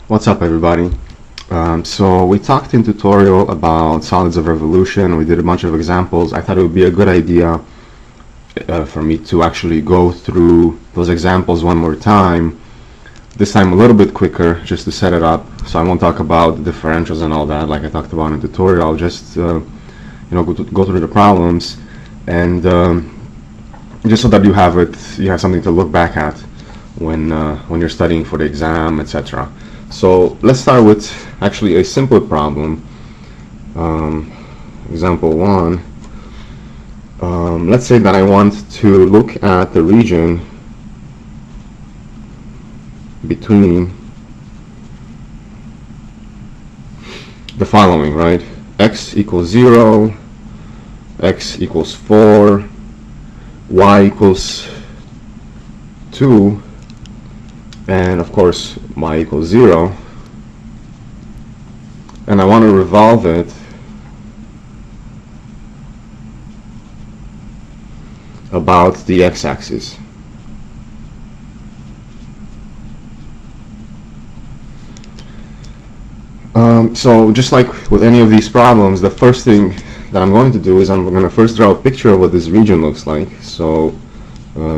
What's up, everybody? So we talked in tutorial about solids of revolution. We did a bunch of examples. I thought it would be a good idea for me to actually go through those examples one more time. This time a little bit quicker, just to set it up. So I won't talk about the differentials and all that like I talked about in tutorial. I'll just go through the problems, and just so that you have something to look back at when you're studying for the exam, etc. So let's start with actually a simple problem. Example 1. Let's say that I want to look at the region between the following, right? X equals 0, x equals 4, y equals 2, and of course y equals 0, and I want to revolve it about the x-axis. So just like with any of these problems, the first thing that I'm going to do is I'm going to first draw a picture of what this region looks like. So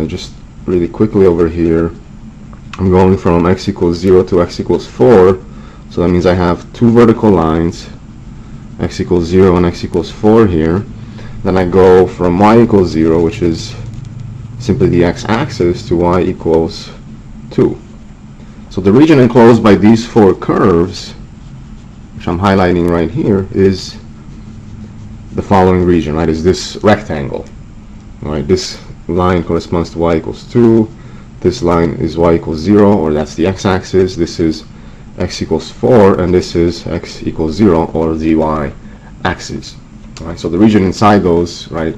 just really quickly over here, I'm going from x equals 0 to x equals 4. So that means I have two vertical lines, x equals 0 and x equals 4 here. Then I go from y equals 0, which is simply the x-axis, to y equals 2. So the region enclosed by these four curves, which I'm highlighting right here, is the following region, right? Is this rectangle, right? This line corresponds to y equals 2. This line is y equals 0, or that's the x-axis. This is x equals 4, and this is x equals 0, or the y-axis. Right? So the region inside those, right,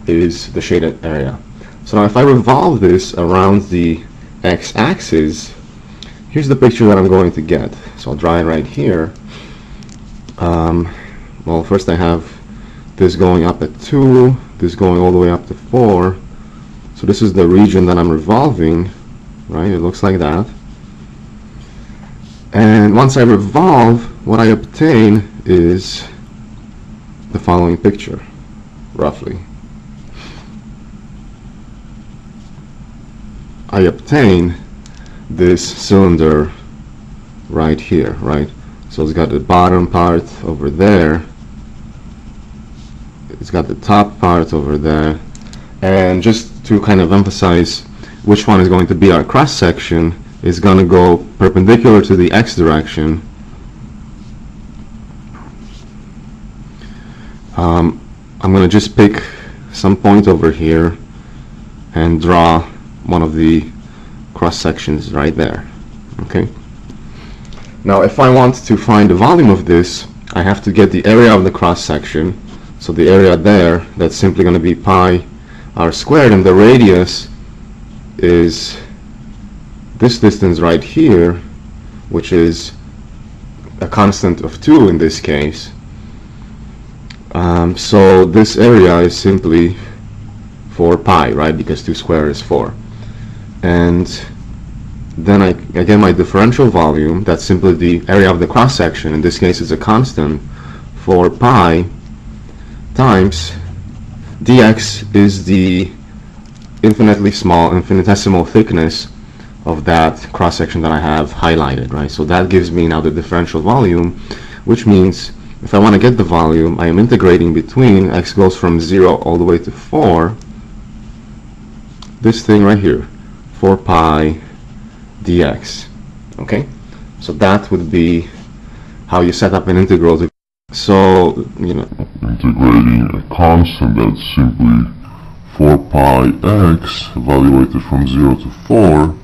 is the shaded area. So now if I revolve this around the x-axis, here's the picture that I'm going to get. So I'll draw it right here. Well, first I have this going up at 2, this going all the way up to 4. So this is the region that I'm revolving, right? It looks like that. And once I revolve, what I obtain is the following picture, roughly. I obtain this cylinder right here, right? So it's got the bottom part over there, it's got the top part over there, and just to kind of emphasize which one is going to be our cross section, is going to go perpendicular to the x direction. I'm going to just pick some point over here and draw one of the cross sections right there. Okay. Now if I want to find the volume of this, I have to get the area of the cross section. So the area there, that's simply going to be pi r squared, and the radius is this distance right here, which is a constant of 2 in this case. So this area is simply 4 pi, right, because 2 squared is 4. And then I get my differential volume. That's simply the area of the cross section. In this case, it's a constant, 4 pi times dx is the infinitesimal thickness of that cross section that I have highlighted, right? So that gives me now the differential volume, which means if I want to get the volume, I am integrating between x goes from 0 all the way to 4, this thing right here, 4 pi dx. Okay, so that would be how you set up an integral. So, integrating a constant that's simply 4 pi x evaluated from 0 to 4,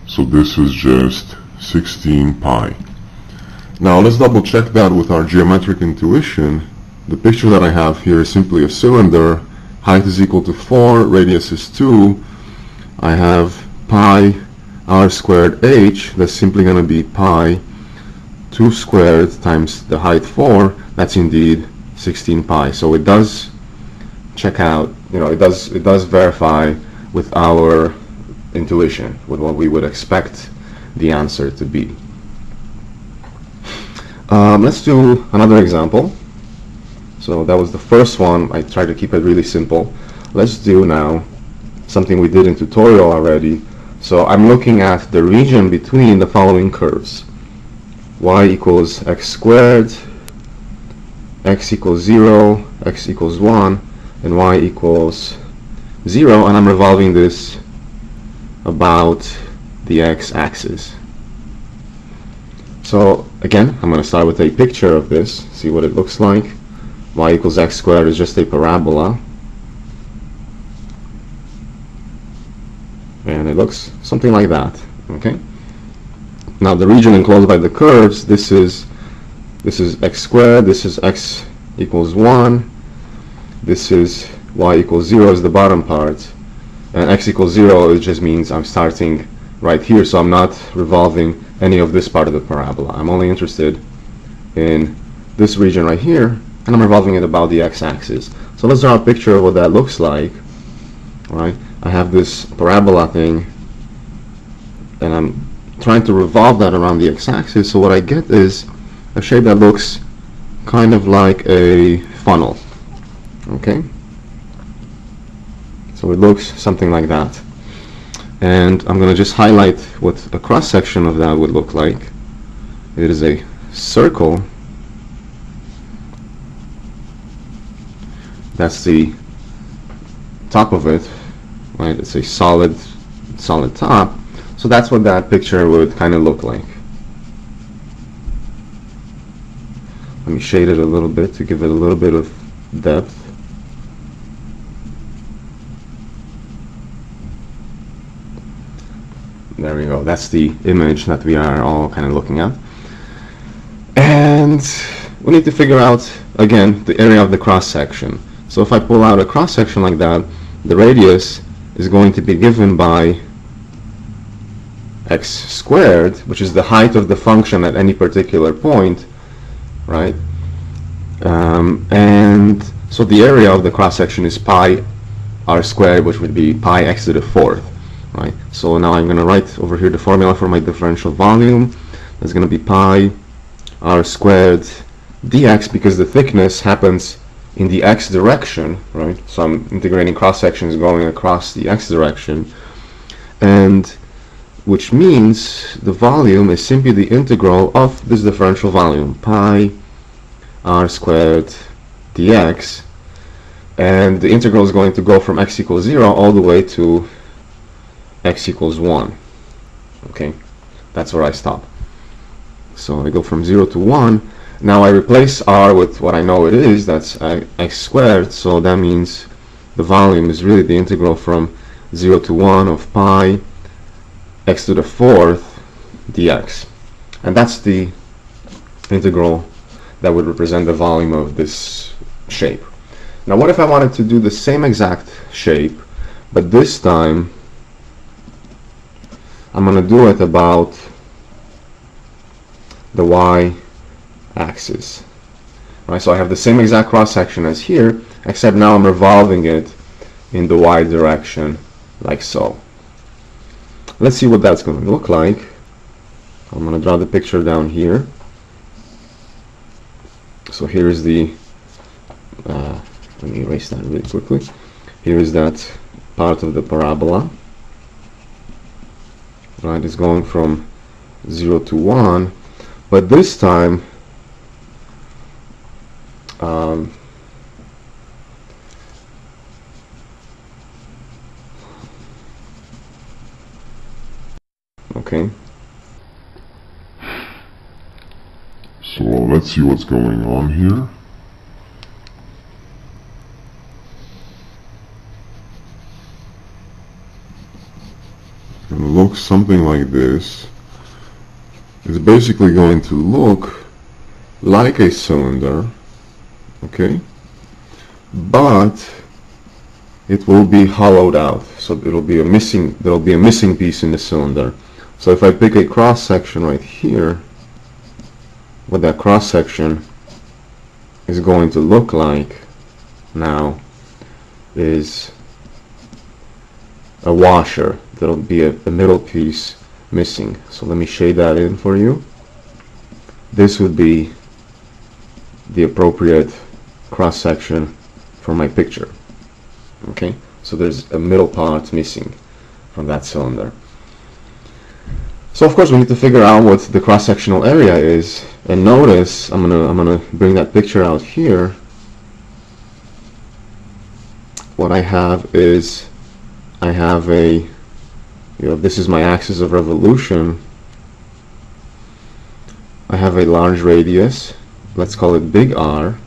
so this is just 16 pi. Now let's double check that with our geometric intuition. The picture that I have here is simply a cylinder. Height is equal to 4, radius is 2. I have pi r squared h, that's simply going to be pi 2 squared times the height 4, that's indeed 16 pi. So it does check out, it does verify with our intuition, with what we would expect the answer to be. Let's do another example. So that was the first one. I tried to keep it really simple. Let's do now something we did in tutorial already. So I'm looking at the region between the following curves: y equals x squared, x equals 0, x equals 1, and y equals 0, and I'm revolving this about the x-axis. So again, I'm going to start with a picture of this, see what it looks like. Y equals x squared is just a parabola, and it looks something like that. Okay. Now the region enclosed by the curves, this is x squared, this is x equals 1, this is y equals 0 is the bottom part, and x equals 0 it just means I'm starting right here, so I'm not revolving any of this part of the parabola. I'm only interested in this region right here, and I'm revolving it about the x-axis. So let's draw a picture of what that looks like. All right, I have this parabola thing, and I'm trying to revolve that around the x-axis, so what I get is a shape that looks kind of like a funnel. Okay, so it looks something like that, and I'm going to just highlight what a cross-section of that would look like. It is a circle. That's the top of it, right? It's a solid top. So that's what that picture would kind of look like. Let me shade it a little bit to give it a little bit of depth. There we go. That's the image that we are all kind of looking at. And we need to figure out, again, the area of the cross-section. So if I pull out a cross-section like that, the radius is going to be given by x squared, which is the height of the function at any particular point, right? And so the area of the cross-section is pi r squared, which would be pi x to the fourth, right? So now I'm going to write over here the formula for my differential volume. That's going to be pi r squared dx, because the thickness happens in the x direction, right? So I'm integrating cross-sections going across the x direction, and which means the volume is simply the integral of this differential volume, pi r squared dx, and the integral is going to go from x equals 0 all the way to x equals 1. Okay, that's where I stop. So I go from 0 to 1. Now I replace r with what I know it is, that's x squared, so that means the volume is really the integral from 0 to 1 of pi x to the fourth dx. And that's the integral that would represent the volume of this shape. Now what if I wanted to do the same exact shape, but this time I'm going to do it about the y-axis. Right, so I have the same exact cross-section as here, except now I'm revolving it in the y direction, like so. Let's see what that's going to look like. I'm going to draw the picture down here. So here's the, let me erase that really quickly. Here is that part of the parabola. Right, it's going from 0 to 1, but this time okay. So let's see what's going on here. It's going to look something like this. It's basically going to look like a cylinder, okay, but it will be hollowed out, so there'll be a missing piece in the cylinder. So if I pick a cross section right here, what that cross section is going to look like now is a washer. There'll be a middle piece missing. So let me shade that in for you. This would be the appropriate cross-section for my picture. Okay, so there's a middle part missing from that cylinder. So of course we need to figure out what the cross-sectional area is, and notice I'm gonna bring that picture out here. What I have is I have a, this is my axis of revolution. I have a large radius, let's call it big R,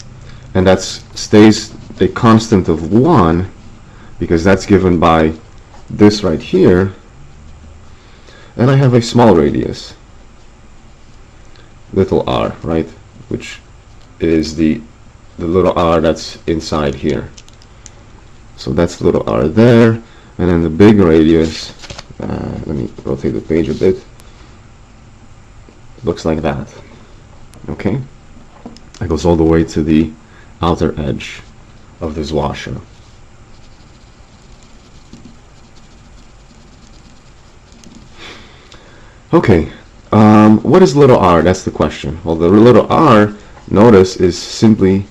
and that stays a constant of 1 because that's given by this right here. And I have a small radius, little r, right, which is the little r that's inside here. So that's little r there, and then the big radius, let me rotate the page a bit, looks like that. Okay, it goes all the way to the outer edge of this washer. Okay, what is little r? That's the question. Well, the little r, notice, is simply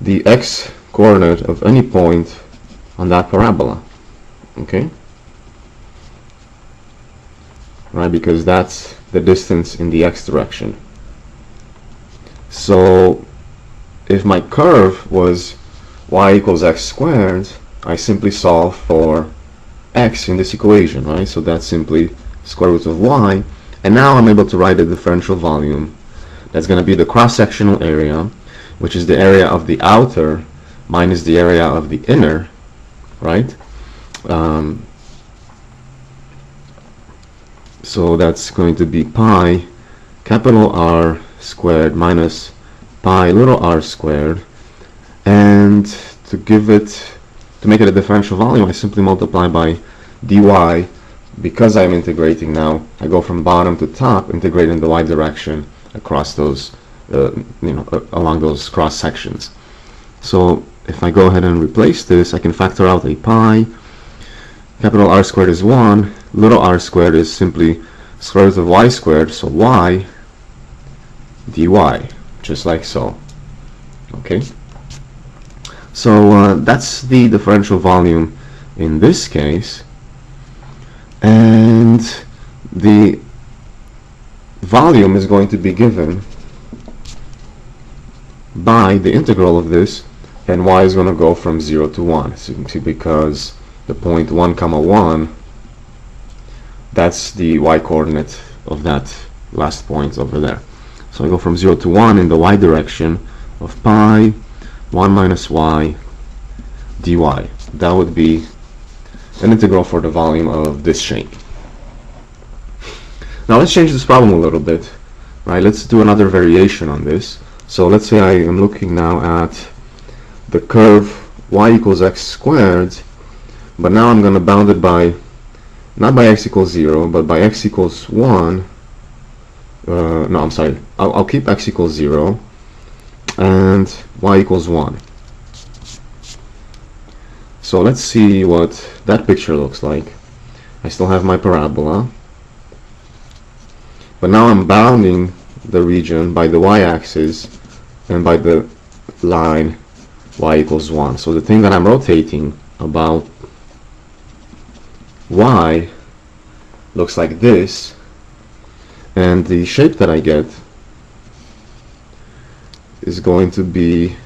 the x coordinate of any point on that parabola. Okay? Right, because that's the distance in the x direction. So, if my curve was y equals x squared, I simply solve for x in this equation, right? So that's simply square root of y, and now I'm able to write a differential volume. That's going to be the cross-sectional area, which is the area of the outer minus the area of the inner, right? So that's going to be pi capital R squared minus pi little r squared, and to make it a differential volume, I simply multiply by dy. Because I'm integrating now, I go from bottom to top, integrate in the y direction across those, along those cross sections. So if I go ahead and replace this, I can factor out a pi. Capital R squared is 1. Little r squared is simply square root of y squared, so y dy, just like so. Okay. So that's the differential volume in this case. And the volume is going to be given by the integral of this, and y is going to go from 0 to 1. So you can see, because the point 1 comma 1, that's the y coordinate of that last point over there. So I go from 0 to 1 in the y direction of pi 1 minus y dy. That would be an integral for the volume of this shape. Now let's change this problem a little bit, right? Let's do another variation on this. So let's say I am looking now at the curve y equals x squared, but now I'm going to bound it by, not by x equals 0, but by x equals 1. No, I'm sorry. I'll keep x equals 0 and y equals 1. So let's see what that picture looks like. I still have my parabola, but now I'm bounding the region by the y-axis and by the line y equals 1. So the thing that I'm rotating about y looks like this, and the shape that I get is going to be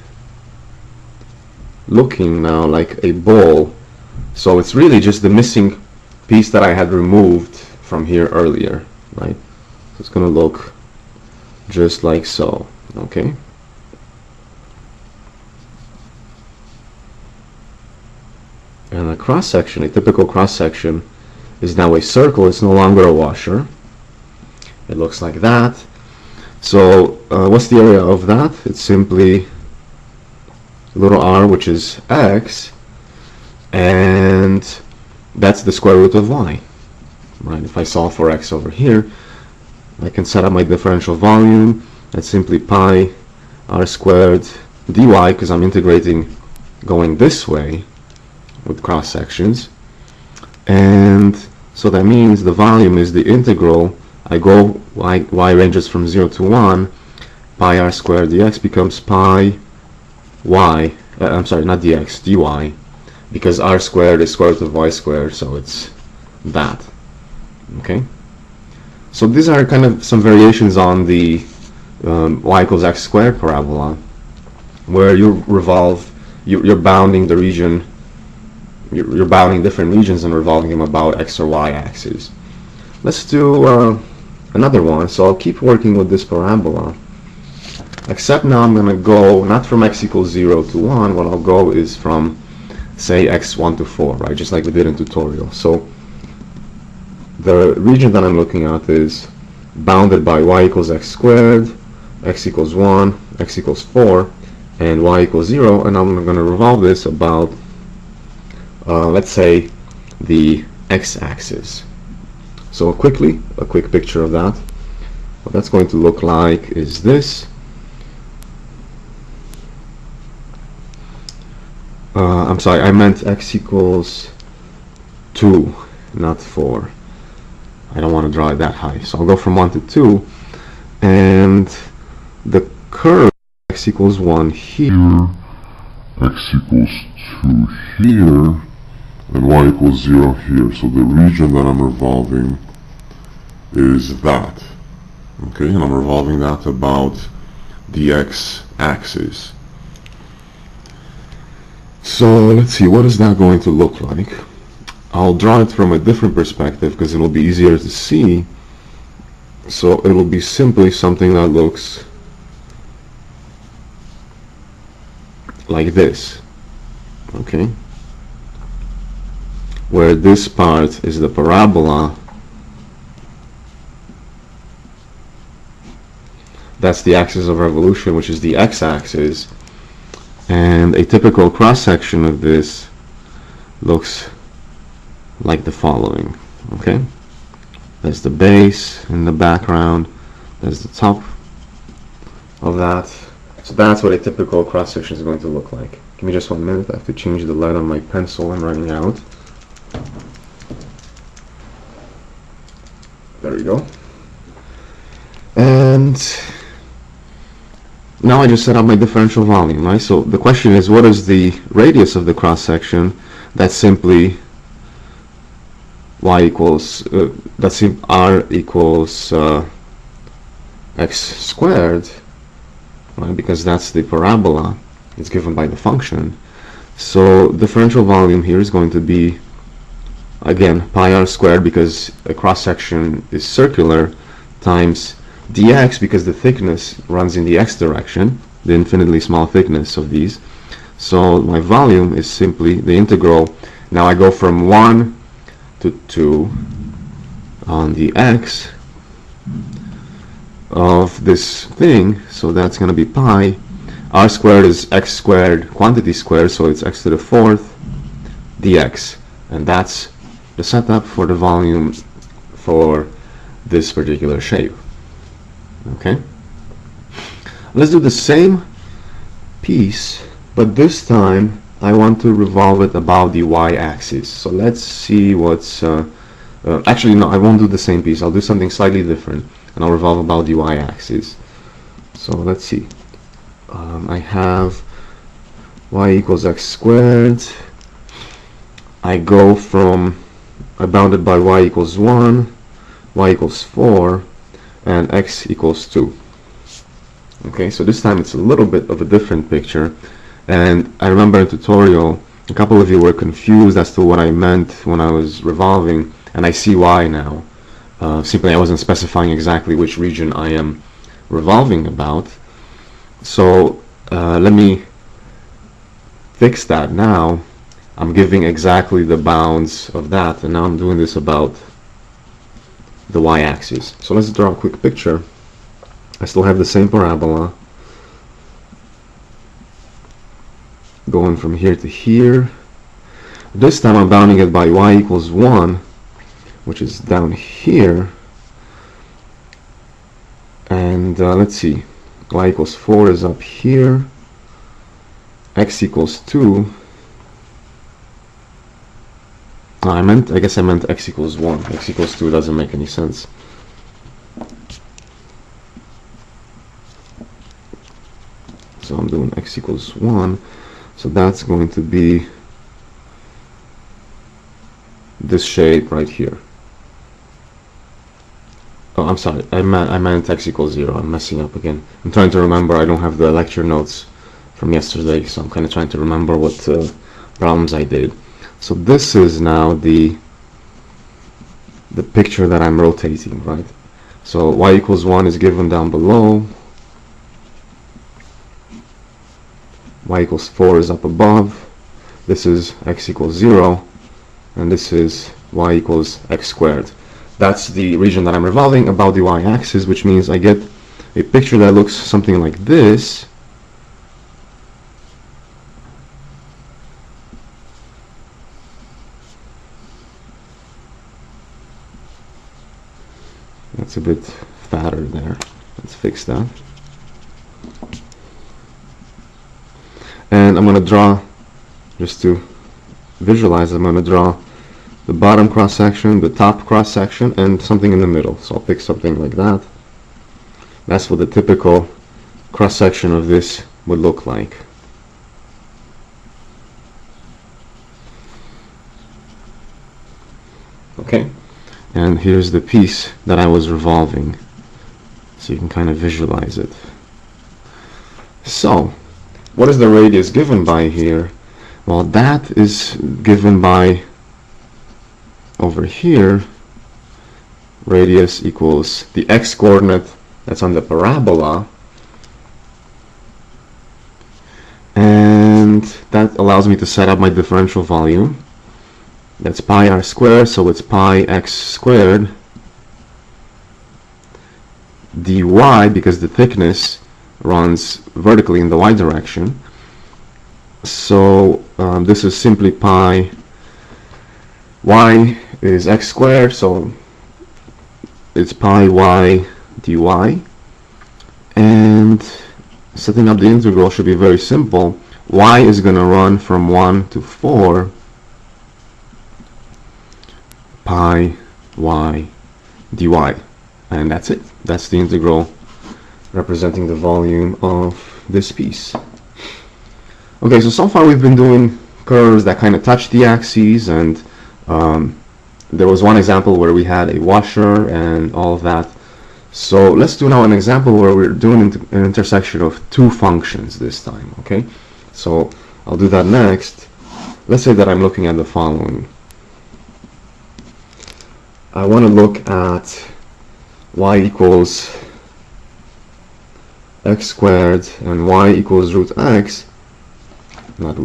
looking now like a ball. So it's really just the missing piece that I had removed from here earlier, right? So it's going to look just like so. Okay. And a cross section, a typical cross section, is now a circle. It's no longer a washer. It looks like that. So what's the area of that? It's simply little r, which is x, and that's the square root of y, right? If I solve for x over here, I can set up my differential volume. That's simply pi r squared dy, because I'm integrating going this way with cross sections, and so that means the volume is the integral. I go y ranges from 0 to 1, pi r squared dx becomes pi y, I'm sorry, not dx, dy, because r squared is square root of y squared, so it's that. Okay? So these are kind of some variations on the y equals x squared parabola, where you revolve, you're bounding the region, you're bounding different regions and revolving them about x or y axis. Let's do another one. So I'll keep working with this parabola, except now I'm going to go not from x equals 0 to 1. What I'll go is from, say, x1 to 4, right? Just like we did in tutorial. So the region that I'm looking at is bounded by y equals x squared, x equals 1, x equals 4, and y equals 0, and I'm going to revolve this about, let's say, the x-axis. So quickly, a quick picture of that. What that's going to look like is this. I'm sorry, I meant x equals 2, not 4. I don't want to draw it that high. So I'll go from 1 to 2, and the curve x equals 1 here, X equals 2 here, and y equals 0 here. So the region that I'm revolving is that. Okay, and I'm revolving that about the x-axis. So let's see, what is that going to look like? I'll draw it from a different perspective because it'll be easier to see. So it'll be simply something that looks like this. Okay? Where this part is the parabola. That's the axis of revolution, which is the x-axis. And a typical cross-section of this looks like the following. Okay? There's the base in the background. There's the top of that. So that's what a typical cross-section is going to look like. Give me just 1 minute. I have to change the lead on my pencil. I'm running out. There we go. And now I just set up my differential volume, right? So the question is, what is the radius of the cross-section? That's simply y equals, that's r equals x squared, right? Because that's the parabola. It's given by the function. So differential volume here is going to be, again, pi r squared, because a cross-section is circular, times dx, because the thickness runs in the x direction, the infinitely small thickness of these. So my volume is simply the integral. Now I go from 1 to 2 on the x of this thing, so that's going to be pi. R squared is x squared, quantity squared, so it's x to the 4th dx. And that's the setup for the volume for this particular shape. Okay, let's do the same piece, but this time I want to revolve it about the y-axis. So let's see what's actually no, I won't do the same piece. I'll do something slightly different, and I'll revolve about the y-axis. So let's see. I have y equals x squared. I go from, I bounded by y equals 1, y equals 4, and x equals 2. Okay, so this time it's a little bit of a different picture, and I remember in tutorial a couple of you were confused as to what I meant when I was revolving, and I see why now. Simply I wasn't specifying exactly which region I am revolving about. So let me fix that now. I'm giving exactly the bounds of that, and now I'm doing this about the y-axis. So let's draw a quick picture. I still have the same parabola going from here to here. This time I'm bounding it by y equals 1, which is down here, and let's see, y equals 4 is up here, x equals 2. I guess I meant x equals 1. X equals 2 doesn't make any sense. So I'm doing x equals 1. So that's going to be this shape right here. Oh, I'm sorry, I meant x equals 0. I'm messing up again. I'm trying to remember. I don't have the lecture notes from yesterday, so I'm kind of trying to remember what problems I did. So this is now the picture that I'm rotating, right? So y equals 1 is given down below. Y equals 4 is up above. This is x equals 0. And this is y equals x squared. That's the region that I'm revolving about the y-axis, which means I get a picture that looks something like this. That's a bit fatter there. Let's fix that. And I'm going to draw, just to visualize, I'm going to draw the bottom cross section, the top cross section, and something in the middle. So I'll pick something like that. That's what the typical cross section of this would look like. Okay, and here's the piece that I was revolving, so you can kind of visualize it. So what is the radius given by here? Well, that is given by, over here, radius equals the x coordinate that's on the parabola, and that allows me to set up my differential volume. That's pi r squared, so it's pi x squared dy, because the thickness runs vertically in the y direction. So this is simply pi, y is x squared, so it's pi y dy. And setting up the integral should be very simple. Y is going to run from 1 to 4 pi y dy, and that's it. That's the integral representing the volume of this piece. Okay, so far we've been doing curves that kind of touch the axes, and there was one example where we had a washer and all of that. So let's do now an example where we're doing an intersection of two functions this time. Okay, so I'll do that next. Let's say that I'm looking at the following. I want to look at y equals x squared and y equals root x, not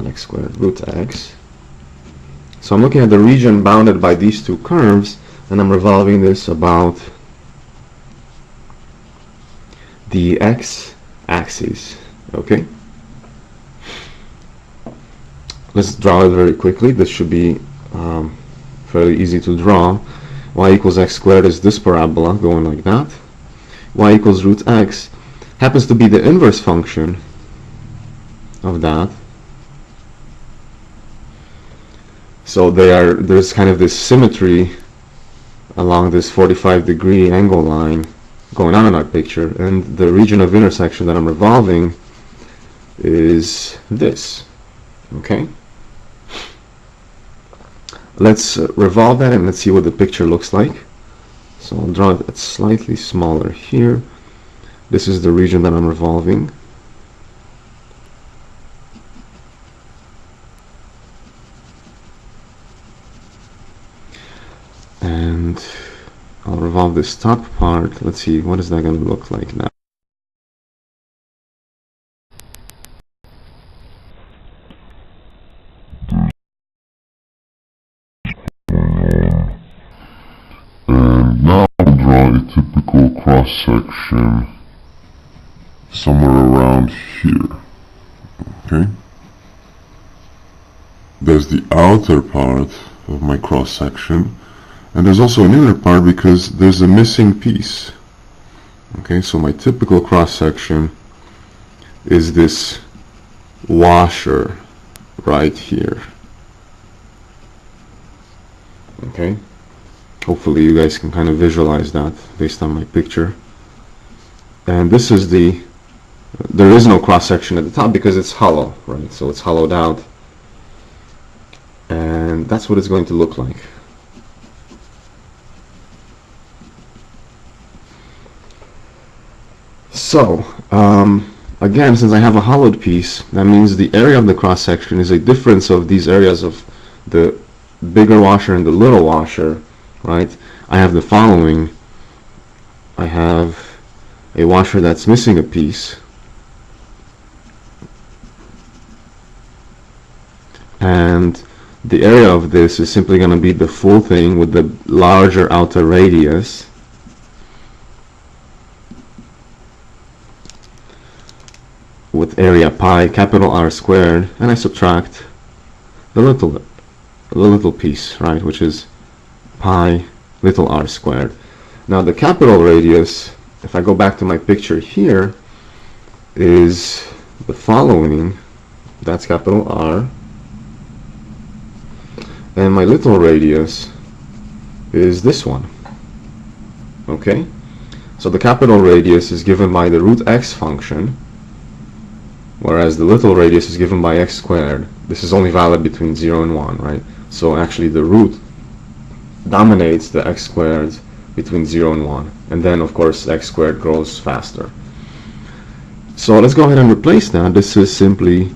x squared, root x. So I'm looking at the region bounded by these two curves, and I'm revolving this about the x-axis. Okay, let's draw it very quickly. This should be fairly easy to draw. Y equals x squared is this parabola going like that. Y equals root x happens to be the inverse function of that. So there's kind of this symmetry along this 45-degree angle line going on in our picture, and the region of intersection that I'm revolving is this. Okay, let's revolve that and let's see what the picture looks like. So I'll draw it slightly smaller here. This is the region that I'm revolving. And I'll revolve this top part. Let's see, what is that going to look like now? And now I'll draw a typical cross-section somewhere around here. Okay? There's the outer part of my cross-section, and there's also an inner part because there's a missing piece. Okay, so my typical cross-section is this washer right here. Okay, hopefully you guys can kind of visualize that based on my picture. And this is the there is no cross section at the top because it's hollow, right? So it's hollowed out, and that's what it's going to look like. So again, since I have a hollowed piece, that means the area of the cross section is a difference of these areas of the bigger washer and the little washer, right? I have the following. I have a washer that's missing a piece, and the area of this is simply going to be the full thing with the larger outer radius, with area pi capital R squared, and I subtract the little piece, right, which is pi little r squared. Now the capital radius, if I go back to my picture here, is the following. That's capital R, and my little radius is this one. Okay, so the capital radius is given by the root x function, whereas the little radius is given by x squared. This is only valid between 0 and 1, right? So actually the root dominates the x squared between 0 and 1, and then of course x squared grows faster. So let's go ahead and replace that. This is simply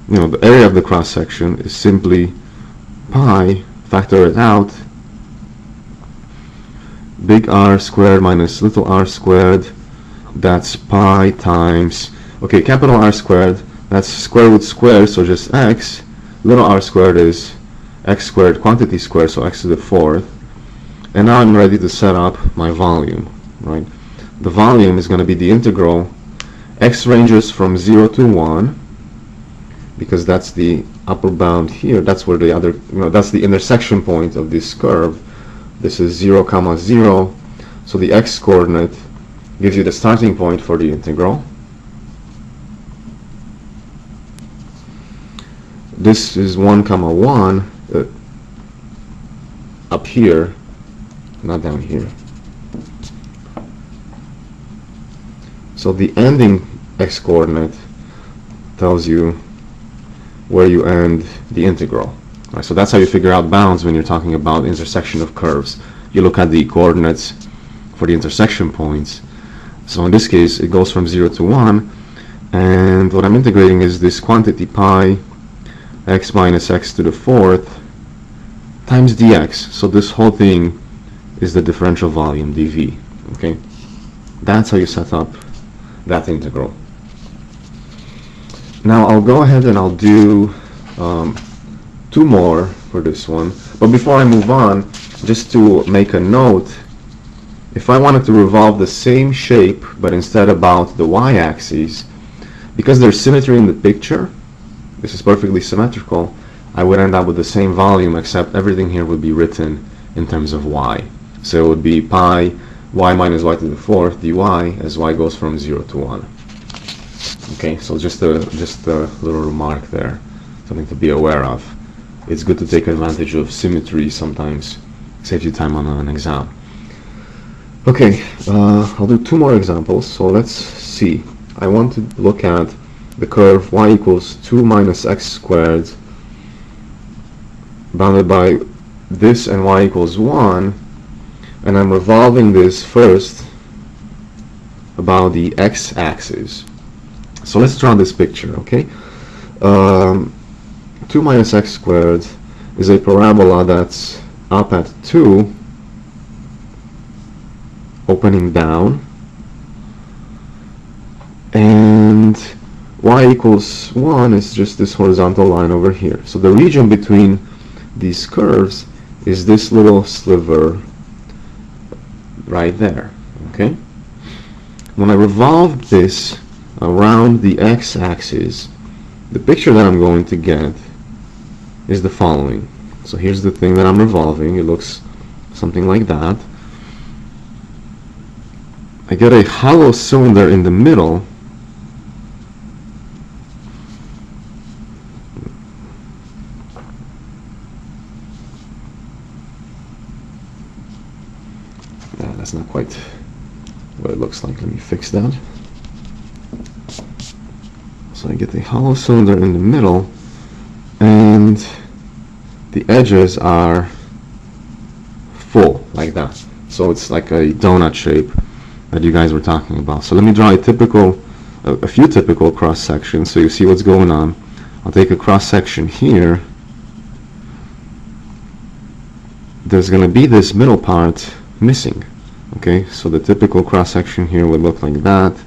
the area of the cross section is simply pi, factor it out, big R squared minus little r squared, that's pi times, okay, capital R squared, that's square root squared, so just x, little r squared is x squared quantity squared, so x to the fourth, and now I'm ready to set up my volume, right? The volume is going to be the integral. X ranges from 0 to 1, because that's the upper bound here, that's where the other, that's the intersection point of this curve. This is 0, 0, so the x coordinate gives you the starting point for the integral. This is 1, 1 up here, not down here. So the ending x coordinate tells you where you end the integral. Right, so that's how you figure out bounds when you're talking about intersection of curves. You look at the coordinates for the intersection points. So in this case, it goes from 0 to 1, and what I'm integrating is this quantity pi x minus x to the fourth times dx. So this whole thing is the differential volume dv. Okay, that's how you set up that integral. Now I'll go ahead and I'll do 2 more for this one, but before I move on, just to make a note, if I wanted to revolve the same shape but instead about the y-axis, because there's symmetry in the picture, this is perfectly symmetrical, I would end up with the same volume, except everything here would be written in terms of y. So it would be pi y minus y to the fourth dy as y goes from 0 to 1. Okay, so just a little remark there, something to be aware of. It's good to take advantage of symmetry sometimes, saves you time on an exam. Okay, I'll do 2 more examples. So let's see. I want to look at the curve y equals 2 minus x squared bounded by this and y equals 1, and I'm revolving this first about the x-axis. So let's draw this picture, okay? 2 minus x squared is a parabola that's up at 2, opening down, and y equals 1 is just this horizontal line over here. So the region between these curves is this little sliver right there, okay? When I revolve this around the x-axis, the picture that I'm going to get is the following. So here's the thing that I'm revolving. It looks something like that. I get a hollow cylinder in the middle, That's not quite what it looks like. Let me fix that. So I get the hollow cylinder in the middle, and the edges are full, like that. So it's like a donut shape that you guys were talking about. So let me draw a few typical cross sections so you see what's going on. I'll take a cross section here. There's going to be this middle part missing. Okay, so the typical cross section here would look like that.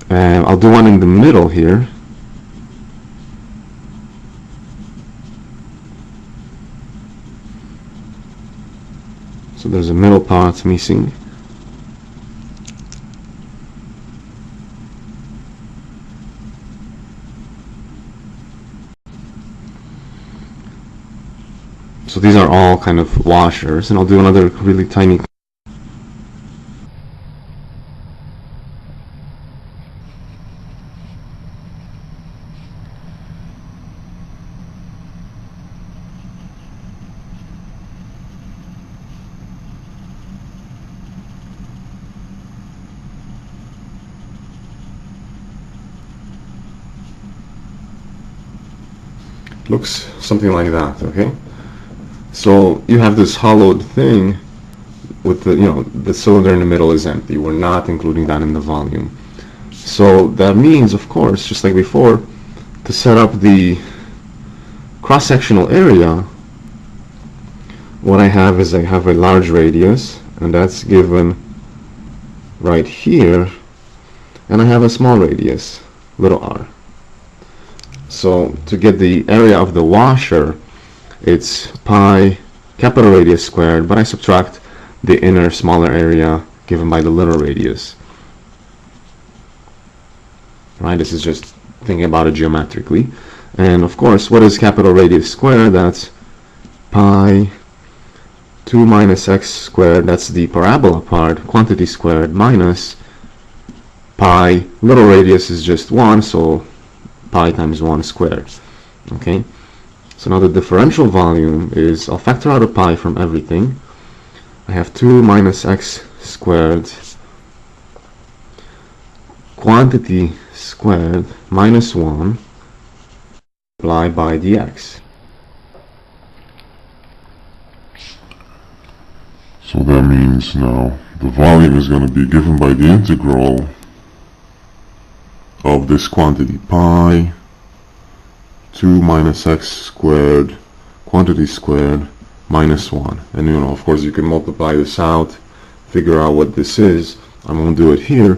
And I'll do one in the middle here. So there's a middle part missing. So these are all kind of washers, and I'll do another really tiny. Looks something like that, okay? So you have this hollowed thing with the, the cylinder in the middle is empty. We're not including that in the volume. So that means, of course, just like before, to set up the cross-sectional area, what I have is I have a large radius, and that's given right here, and I have a small radius, little r. So to get the area of the washer, it's pi capital radius squared, but I subtract the inner smaller area given by the little radius. Right, this is just thinking about it geometrically. And of course, what is capital radius squared? That's pi 2 minus x squared, that's the parabola part, quantity squared, minus pi, little radius is just 1, so pi times 1 squared. Okay, so now the differential volume is, I'll factor out a pi from everything. I have 2 minus x squared, quantity squared, minus 1, multiplied by dx. So that means now the volume is going to be given by the integral of this quantity, pi 2 minus x squared, quantity squared, minus 1. And of course you can multiply this out, figure out what this is. I won't do it here.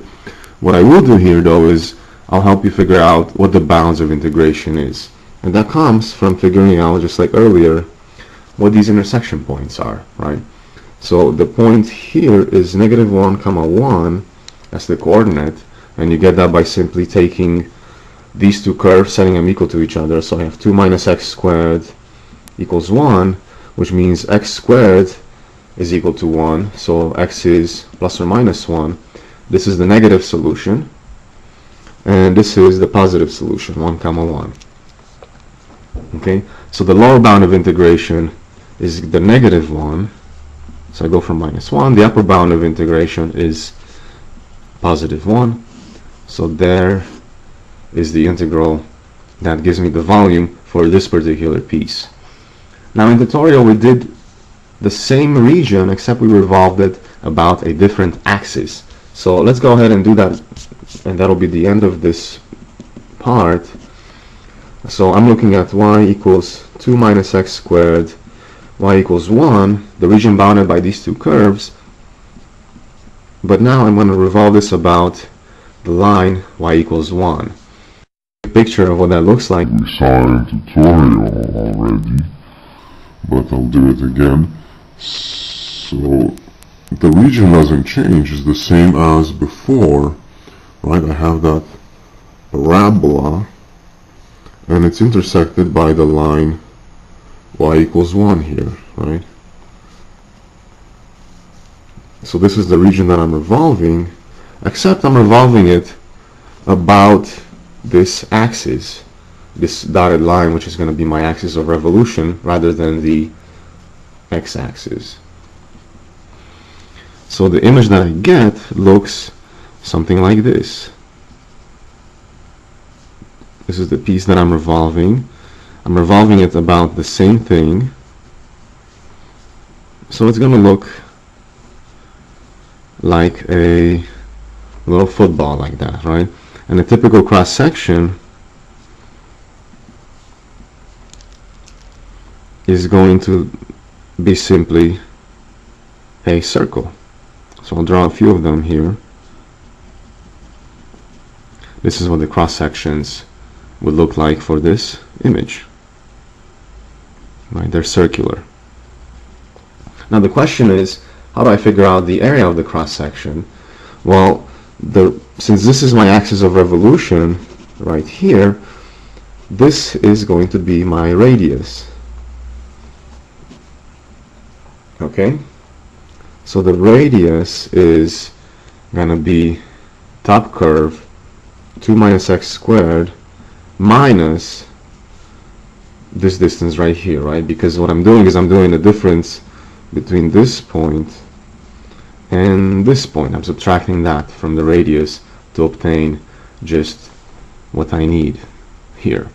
What I will do here though is I'll help you figure out what the bounds of integration is. And that comes from figuring out, just like earlier, what these intersection points are, right? So the point here is negative 1 comma 1, that's the coordinate, and you get that by simply taking these two curves, setting them equal to each other. So I have 2 minus x squared equals 1, which means x squared is equal to 1, so x is plus or minus 1. This is the negative solution, and this is the positive solution, 1 comma 1. Okay, so the lower bound of integration is the negative 1, so I go from minus 1. The upper bound of integration is positive 1, so there is the integral that gives me the volume for this particular piece. Now in the tutorial we did the same region, except we revolved it about a different axis. So let's go ahead and do that, and that'll be the end of this part. So I'm looking at y equals 2 minus x squared, y equals 1, the region bounded by these two curves. But now I'm going to revolve this about the line y equals 1. A picture of what that looks like. We saw in tutorial already, but I'll do it again. So the region doesn't change, it's the same as before, right? I have that parabola, and it's intersected by the line y equals 1 here, right? So this is the region that I'm revolving, except I'm revolving it about this axis. this dotted line, which is going to be my axis of revolution, rather than the x-axis. So the image that I get looks something like this. This is the piece that I'm revolving. I'm revolving it about the same thing. So it's going to look like a little football like that, right? And a typical cross-section is going to be simply a circle. So I'll draw a few of them here. This is what the cross-sections would look like for this image. Right, they're circular. Now the question is, how do I figure out the area of the cross-section? Well, since this is my axis of revolution right here, this is going to be my radius. Okay? So the radius is going to be top curve 2 minus x squared minus this distance right here, right? Because what I'm doing is I'm doing the difference between this point and this point. I'm subtracting that from the radius to obtain just what I need here.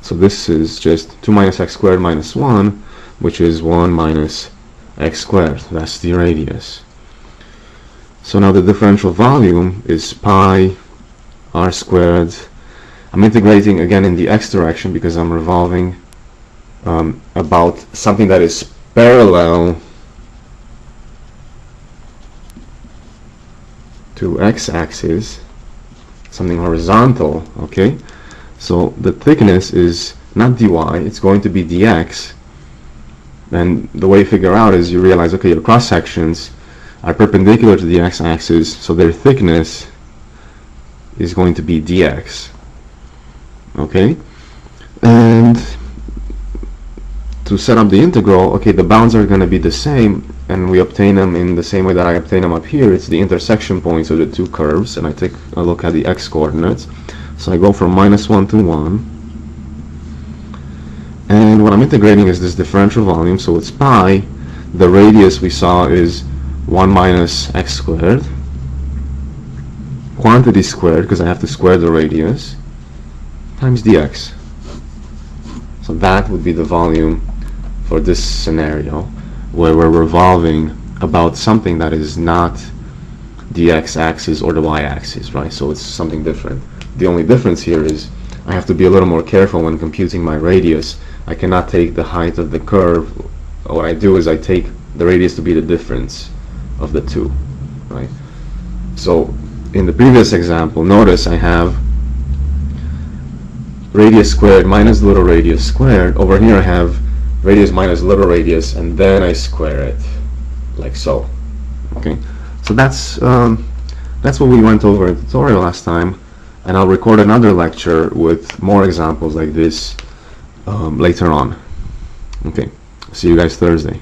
So this is just 2 minus x squared minus 1, which is 1 minus x squared. That's the radius. So now the differential volume is pi r squared. I'm integrating again in the x direction because I'm revolving about something that is parallel to x-axis, something horizontal. Okay, so the thickness is not dy, it's going to be dx. And the way you figure out is you realize, okay, your cross sections are perpendicular to the x-axis, so their thickness is going to be dx. Okay, and to set up the integral, okay, the bounds are going to be the same, and we obtain them in the same way that I obtain them up here. It's the intersection points of the two curves, and I take a look at the x coordinates. So I go from -1 to 1, and what I'm integrating is this differential volume, so it's pi. The radius we saw is 1 minus x squared, quantity squared, because I have to square the radius, times dx. So that would be the volume for this scenario, where we're revolving about something that is not the x-axis or the y-axis, right? So it's something different. The only difference here is I have to be a little more careful when computing my radius. I cannot take the height of the curve. What I do is I take the radius to be the difference of the two, right? So in the previous example, notice I have radius squared minus little radius squared. Over here I have radius minus little radius, and then I square it like so. Okay, so that's what we went over in the tutorial last time, and I'll record another lecture with more examples like this later on. Okay, see you guys Thursday.